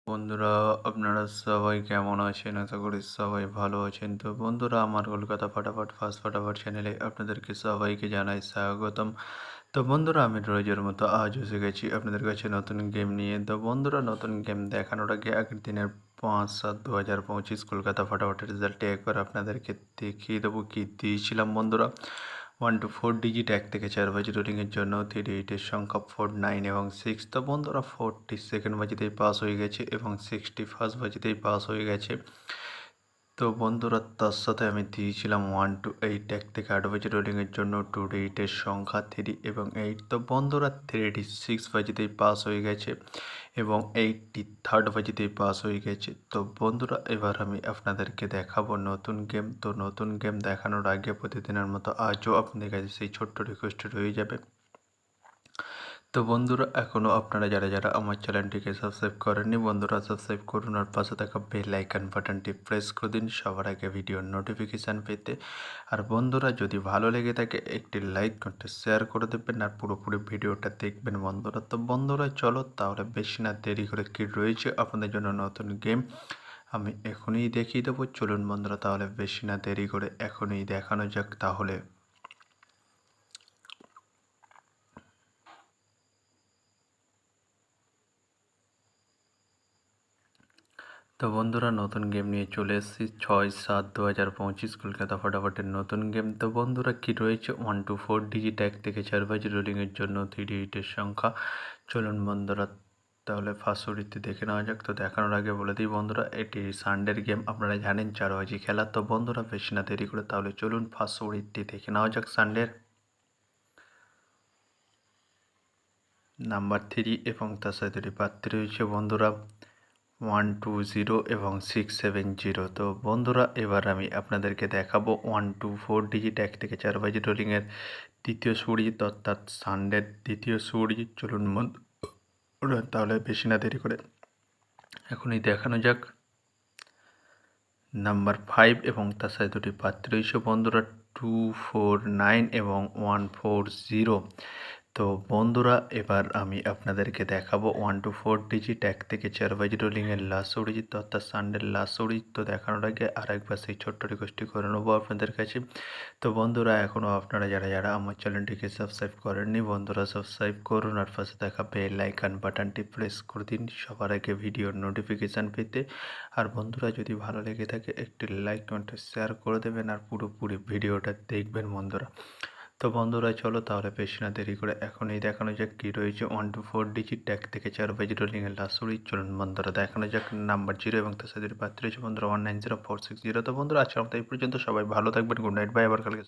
বন্ধুরা, আপনারা সবাই কেমন আছেন? আশা করি সবাই ভালো আছেন। তো বন্ধুরা, আমার কলকাতা ফাটাফাট ফার্স্ট ফাটাফাট চ্যানেলে আপনাদেরকে সবাইকে জানাই স্বাগতম। তো বন্ধুরা, আমি রোজের মতো আজ এসে গেছি আপনাদের কাছে নতুন গেম নিয়ে। তো বন্ধুরা, নতুন গেম দেখানোর আগে আগের দিনের 5/7/2025 কলকাতা ফাটাফাটের রেজাল্টটি একবার আপনাদেরকে দেখিয়ে দেবো কী দিয়েছিলাম বন্ধুরা। 1 to 4 ডিজিট 1 থেকে 4 বাজি রোলিংয়ের জন্য 38-এর সংখ্যা 49 এবং 6। তো বন্ধুরা, 42nd বাজিতেই পাস হয়ে গেছে এবং 61st বাজিতেই পাস হয়ে গেছে। তো বন্ধুরা, তার সাথে আমি দিয়েছিলাম 1 to 8 1 থেকে 8 বাজি রোলিংয়ের জন্য 28-এর সংখ্যা 3 এবং 8। তো বন্ধুরা, 36 বাজিতেই পাস হয়ে গেছে এবং 83rd বাজিতেই পাস হয়ে গেছে। তো বন্ধুরা, এবার আমি আপনাদেরকে দেখাবো নতুন গেম। তো নতুন গেম দেখানোর আগে প্রতিদিনের মতো আজও আপনাদের কাছে সেই ছোট্ট রিকোয়েস্ট রয়ে যাবে। তো বন্ধুরা, এখনও আপনারা যারা আমার চ্যানেলটিকে সাবস্ক্রাইব করেননি বন্ধুরা, সাবস্ক্রাইব করুন আর পাশে থাকা বেল আইকন বাটনটি প্রেস করে দিন সবার আগে ভিডিওর নোটিফিকেশান পেতে। আর বন্ধুরা, যদি ভালো লেগে থাকে একটি লাইক করতে শেয়ার করে দেবেন আর পুরোপুরি ভিডিওটা দেখবেন বন্ধুরা। তো বন্ধুরা, চলো তাহলে বেশি না দেরি করে কী রয়েছে আপনাদের জন্য নতুন গেম আমি এখনই দেখিয়ে দেবো। চলুন বন্ধুরা, তাহলে বেশি না দেরি করে এখনই দেখানো যাক তাহলে। তো বন্ধুরা, নতুন গেম নিয়ে চলে এসেছি 6/7/2025 কলকাতা ফাটাফাটের নতুন গেম। তো বন্ধুরা, কী রয়েছে 1 to 4 ডিজিট 1 থেকে 4 বাজি রোলিংয়ের জন্য 38-এর সংখ্যা। চলুন বন্ধুরা, তাহলে ফার্স্ট ওডিতে দেখে নেওয়া যাক। তো দেখানোর আগে বলে দিই বন্ধুরা, এটি সানডের গেম, আপনারা জানেন 4 বাজি খেলা। তো বন্ধুরা, বেশি না দেরি করে তাহলে চলুন ফার্স্ট ওডিটি দেখে নেওয়া যাক। সানডের নাম্বার 3 এবং তার সাথে প্রার্থী রয়েছে বন্ধুরা 120 এবং 670। তো বন্ধুরা, এবার আমি আপনাদেরকে দেখাবো 1 to 4 ডিজিট 1 থেকে 4 বাজি রোলিংয়ের দ্বিতীয় সুড়ি, অর্থাৎ সানডের দ্বিতীয় সুড়ি। চলুন বন্ধুরা, তাহলে বেশি না দেরি করে এখনই দেখানো যাক। নাম্বার 5 এবং তার সাথে দুটি প্রার্থী রয়েছে বন্ধুরা 249 এবং 140। তো বন্ধুরা, এবার আমি আপনাদেরকে দেখাবো 1 to 4 ডিজিট 1 থেকে 4 বাজি রোলিংয়ের লাস্ট অরিজিৎ, অর্থাৎ সানডের লাস্ট অরিজিৎ। তো দেখানোর আগে আরেকবার সেই ছোট্ট রিকোয়েস্টটি করে নেবো আপনাদের কাছে। তো বন্ধুরা, এখনও আপনারা যারা আমার চ্যানেলটিকে সাবস্ক্রাইব করেননি বন্ধুরা, সাবস্ক্রাইব করুন আর পাশে থাকা বেল আইকন বাটনটি প্রেস করে দিন সবার আগে ভিডিওর নোটিফিকেশান পেতে। আর বন্ধুরা, যদি ভালো লেগে থাকে একটি লাইক কমেন্ট শেয়ার করে দেবেন আর পুরোপুরি ভিডিওটা দেখবেন বন্ধুরা। তো বন্ধুরা, চলো তাহলে বেশি না দেরি করে এখনই দেখানো যাক কী রয়েছে 1 to 4 ডিজিট 1 থেকে 4 বাজি রোলিংয়ের লাস্ট সুড়ি। চলুন বন্ধুরা, দেখানো যাক। নাম্বার 0 এবং তার সাথে প্রার্থী রয়েছে বন্ধুরা 190460। তো বন্ধুরা, আজকের মতো এই পর্যন্ত। সবাই ভালো থাকবেন। Good night, bye. আবার কালকে